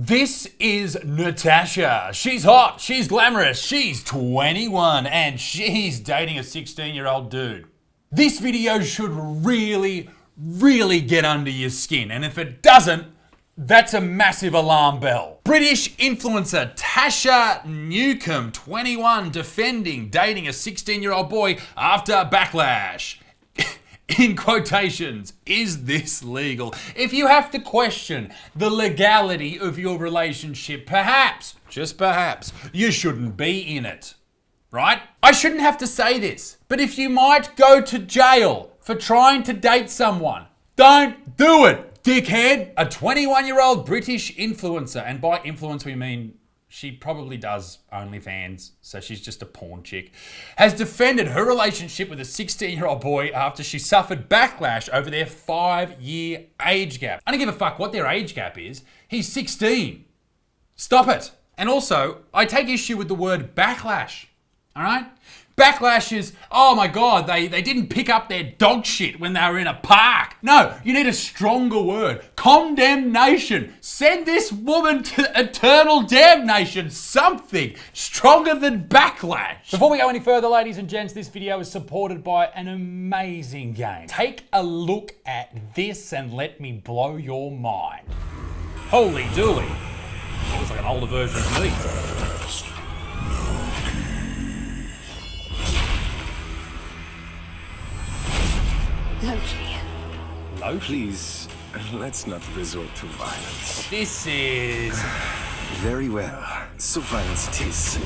This is Natasha. She's hot, she's glamorous, she's 21, and she's dating a 16-year-old dude. This video should really get under your skin, and if it doesn't, that's a massive alarm bell. British influencer Tasha Newcomb, 21, defending dating a 16-year-old boy after backlash. In quotations, is this legal? If you have to question the legality of your relationship, perhaps, just perhaps, you shouldn't be in it. Right? I shouldn't have to say this, but if you might go to jail for trying to date someone, don't do it, dickhead. A 21-year-old British influencer, and by influence we mean she probably does OnlyFans, so she's just a porn chick, has defended her relationship with a 16-year-old boy after she suffered backlash over their 5-year age gap. I don't give a fuck what their age gap is. He's 16. Stop it. And also, I take issue with the word backlash. All right? Backlash is, oh my God, they didn't pick up their dog shit when they were in a park. No, you need a stronger word. Condemnation. Send this woman to eternal damnation. Something stronger than backlash. Before we go any further, ladies and gents, this video is supported by an amazing game. Take a look at this and let me blow your mind. Holy dooly. Looks like an older version of me. Loki? Please, let's not resort to violence. This is... Very well. So violence it is.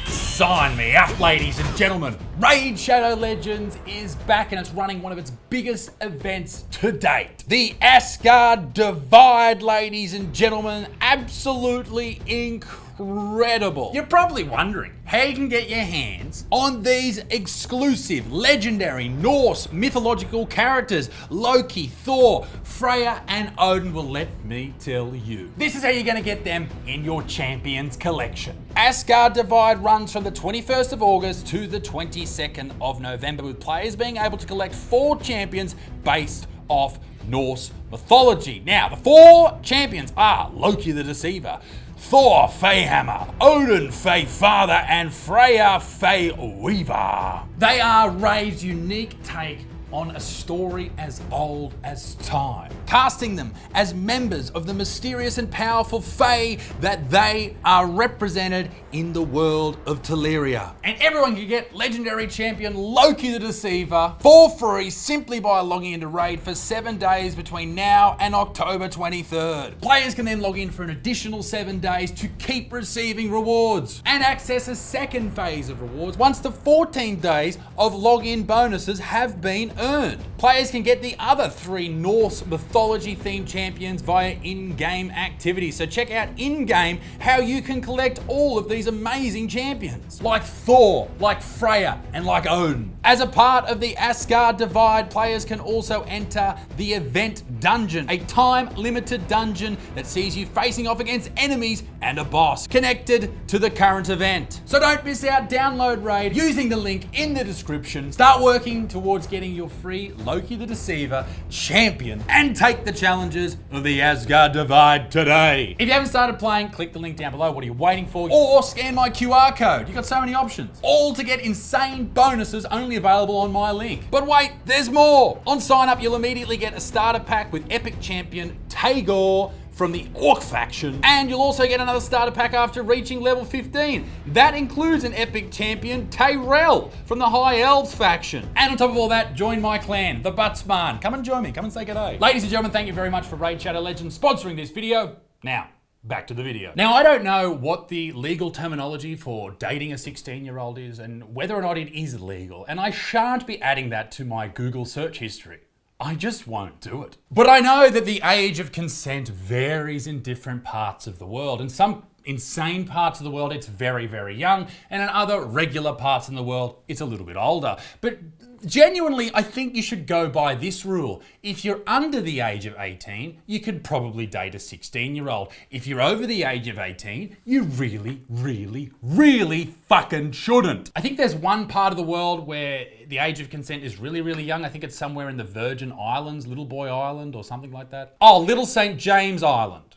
Sign me up, ladies and gentlemen. Raid Shadow Legends is back and it's running one of its biggest events to date. The Asgard Divide, ladies and gentlemen. Absolutely incredible. You're probably wondering how you can get your hands on these exclusive, legendary Norse mythological characters. Loki, Thor, Freya, and Odin. Well, let me tell you. This is how you're gonna get them in your Champions collection. Asgard Divide runs from the 21st of August to the 22nd of November, with players being able to collect 4 champions based off Norse mythology. Now, the 4 champions are Loki the Deceiver, Thor, Feyhammer, Odin, Feyfather, and Freya, Feyweaver. They are Ray's unique take on a story as old as time, casting them as members of the mysterious and powerful Fae that they are represented in the world of Teleria. And everyone can get legendary champion Loki the Deceiver for free simply by logging into Raid for 7 days between now and October 23rd. Players can then log in for an additional 7 days to keep receiving rewards and access a second phase of rewards once the 14 days of login bonuses have been earned. Players can get the other 3 Norse mythology themed champions via in-game activities. So check out in-game how you can collect all of these amazing champions, like Thor, like Freya, and like Odin. As a part of the Asgard Divide, players can also enter the Event Dungeon, a time-limited dungeon that sees you facing off against enemies and a boss connected to the current event. So don't miss out, download Raid using the link in the description. Start working towards getting your free Loki the Deceiver champion and take the challenges of the Asgard Divide today. If you haven't started playing, click the link down below. What are you waiting for? Or scan my QR code. You got so many options. All to get insane bonuses only available on my link. But wait, there's more. On sign up, you'll immediately get a starter pack with epic champion Tagore from the Orc faction, and you'll also get another starter pack after reaching level 15. That includes an epic champion, Tyrell, from the High Elves faction. And on top of all that, join my clan, the Buttsman. Come and join me, come and say g'day. Ladies and gentlemen, thank you very much for Raid Shadow Legends sponsoring this video. Now, back to the video. Now, I don't know what the legal terminology for dating a 16-year-old is and whether or not it is legal, and I shan't be adding that to my Google search history. I just won't do it. But I know that the age of consent varies in different parts of the world. In some insane parts of the world, it's very, very young, and in other regular parts in the world, it's a little bit older. But genuinely, I think you should go by this rule. If you're under the age of 18, you could probably date a 16-year-old. If you're over the age of 18, you really fucking shouldn't. I think there's one part of the world where the age of consent is really young. I think it's somewhere in the Virgin Islands, Little Boy Island or something like that. Oh, Little St. James Island.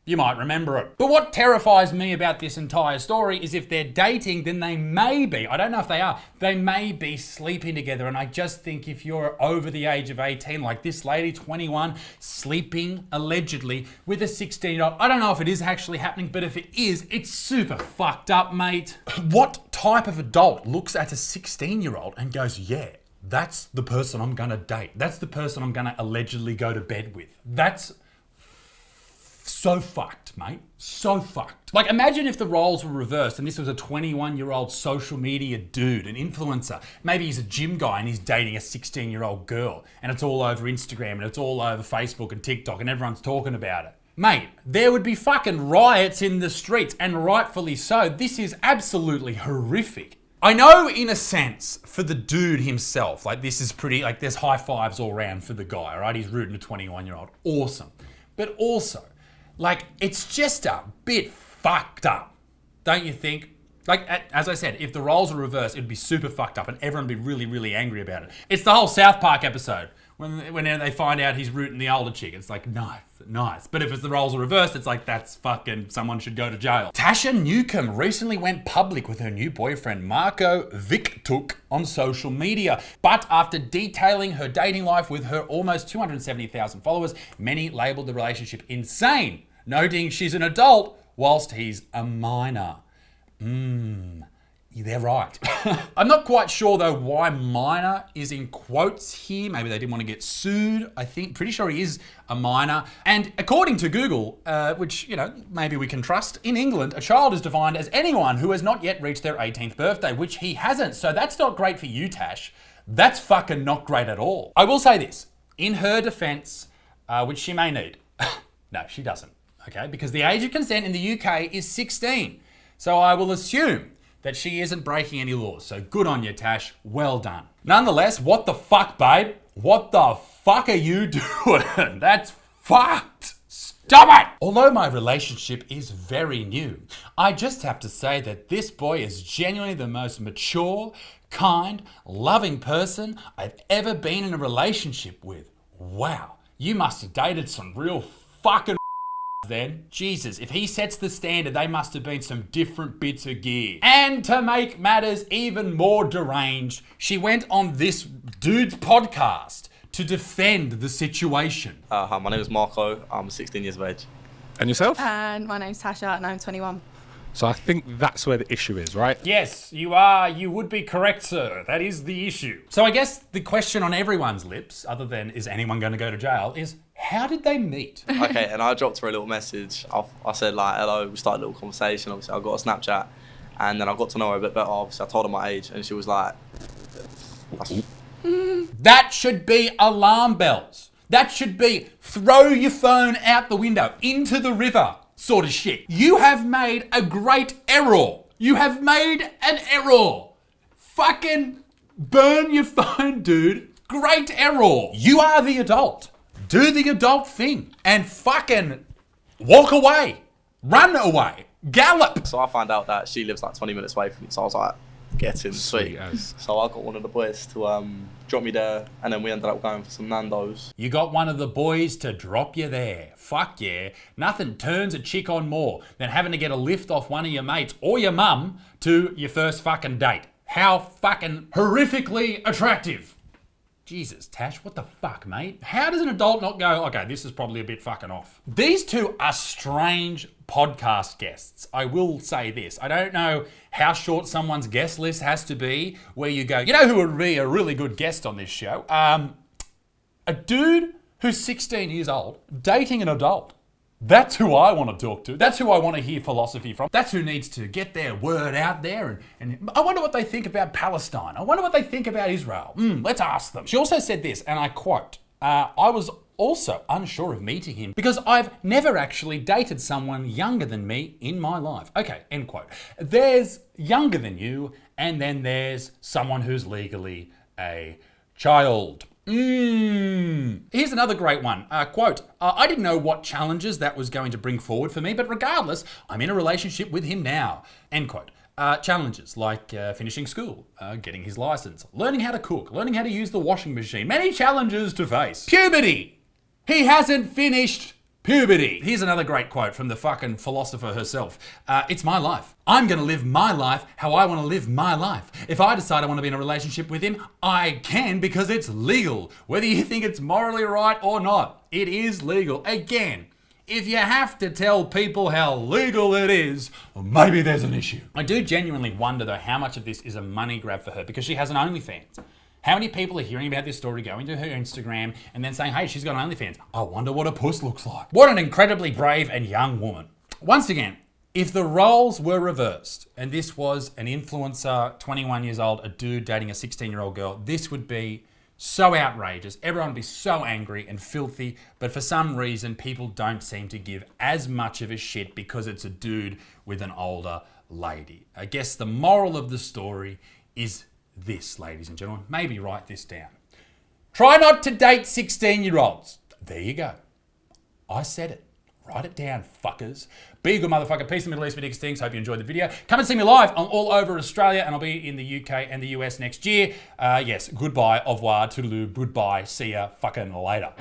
You might remember it. But what terrifies me about this entire story is if they're dating, then they may be, I don't know if they are, they may be sleeping together. And I just think if you're over the age of 18, like this lady, 21, sleeping allegedly with a 16-year-old, I don't know if it is actually happening, but if it is, it's super fucked up, mate. What type of adult looks at a 16-year-old and goes, yeah, that's the person I'm gonna date. That's the person I'm gonna allegedly go to bed with. That's so fucked, mate. So fucked. Like, imagine if the roles were reversed and this was a 21-year-old social media dude, an influencer. Maybe he's a gym guy and he's dating a 16-year-old girl and it's all over Instagram and it's all over Facebook and TikTok and everyone's talking about it. Mate, there would be fucking riots in the streets, and rightfully so. This is absolutely horrific. I know in a sense for the dude himself, like this is pretty, like there's high fives all around for the guy, right? He's rooting a 21-year-old. Awesome. But also, like, it's just a bit fucked up, don't you think? Like, as I said, if the roles were reversed, it'd be super fucked up and everyone would be really, really angry about it. It's the whole South Park episode when they find out he's rooting the older chick. It's like, nice. But if it's the roles are reversed, it's like, that's fucking, someone should go to jail. Tasha Newcomb recently went public with her new boyfriend, Marco Victuk, on social media. But after detailing her dating life with her almost 270,000 followers, many labeled the relationship insane, noting she's an adult whilst he's a minor. They're right. I'm not quite sure though why minor is in quotes here. Maybe they didn't want to get sued. Pretty sure he is a minor. And according to Google, which, you know, maybe we can trust, in England, a child is defined as anyone who has not yet reached their 18th birthday, which he hasn't. So that's not great for you, Tash. That's fucking not great at all. I will say this, in her defense, which she may need. No, she doesn't, okay? Because the age of consent in the UK is 16. So I will assume that she isn't breaking any laws. So good on you, Tash. Well done. Nonetheless, what the fuck, babe? What the fuck are you doing? That's fucked. Stop it! Although my relationship is very new, I just have to say that this boy is genuinely the most mature, kind, loving person I've ever been in a relationship with. Wow. You must have dated some real fucking then. Jesus, if he sets the standard, they must have been some different bits of gear. And to make matters even more deranged, she went on this dude's podcast to defend the situation. Hi, my name is Marco. I'm 16 years of age. And yourself? And my name's Tasha and I'm 21. So I think that's where the issue is, right? Yes, you are. You would be correct, sir. That is the issue. So I guess the question on everyone's lips, other than is anyone going to go to jail, is how did they meet? Okay, and I dropped her a little message. I said, like, hello, we started a little conversation. Obviously, I got a Snapchat, and then I got to know her a bit better. Obviously, I told her my age, and she was like, That should be alarm bells. That should be throw your phone out the window into the river sort of shit. You have made a great error. You have made an error. Fucking burn your phone, dude. Great error. You are the adult. Do the adult thing and fucking walk away. Run away. Gallop. So I found out that she lives like 20 minutes away from me. So I was like, getting sweet. So I got one of the boys to drop me there, and then we ended up going for some Nando's. You got one of the boys to drop you there. Fuck yeah. Nothing turns a chick on more than having to get a lift off one of your mates or your mum to your first fucking date. How fucking horrifically attractive. Jesus, Tash, what the fuck, mate? How does an adult not go, okay, this is probably a bit fucking off? These two are strange podcast guests. I will say this. I don't know how short someone's guest list has to be where you go, you know who would be a really good guest on this show? A dude who's 16 years old dating an adult. That's who I want to talk to. That's who I want to hear philosophy from. That's who needs to get their word out there. And I wonder what they think about Palestine. I wonder what they think about Israel. Let's ask them. She also said this, and I quote, I was also unsure of meeting him because I've never actually dated someone younger than me in my life. Okay, end quote. There's younger than you, and then there's someone who's legally a child. Here's another great one. Quote, I didn't know what challenges that was going to bring forward for me, but regardless, I'm in a relationship with him now. End quote. Challenges like finishing school, getting his license, learning how to cook, learning how to use the washing machine. Many challenges to face. Puberty. He hasn't finished puberty. Here's another great quote from the fucking philosopher herself. It's my life. I'm gonna live my life how I wanna live my life. If I decide I wanna be in a relationship with him, I can because it's legal. Whether you think it's morally right or not, it is legal. Again, if you have to tell people how legal it is, maybe there's an issue. I do genuinely wonder though how much of this is a money grab for her because she has an OnlyFans. How many people are hearing about this story, going to her Instagram and then saying, hey, she's got an OnlyFans. I wonder what a puss looks like. What an incredibly brave and young woman. Once again, if the roles were reversed and this was an influencer, 21 years old, a dude dating a 16-year-old girl, this would be so outrageous. Everyone would be so angry and filthy, but for some reason, people don't seem to give as much of a shit because it's a dude with an older lady. I guess the moral of the story is this, ladies and gentlemen. Maybe write this down. Try not to date 16-year-olds. There you go. I said it. Write it down, fuckers. Be a good motherfucker. Peace in the Middle East, big things. Hope you enjoyed the video. Come and see me live. I'm all over Australia and I'll be in the UK and the US next year. Yes, goodbye, au revoir, toodaloo, goodbye, see ya, fucking later.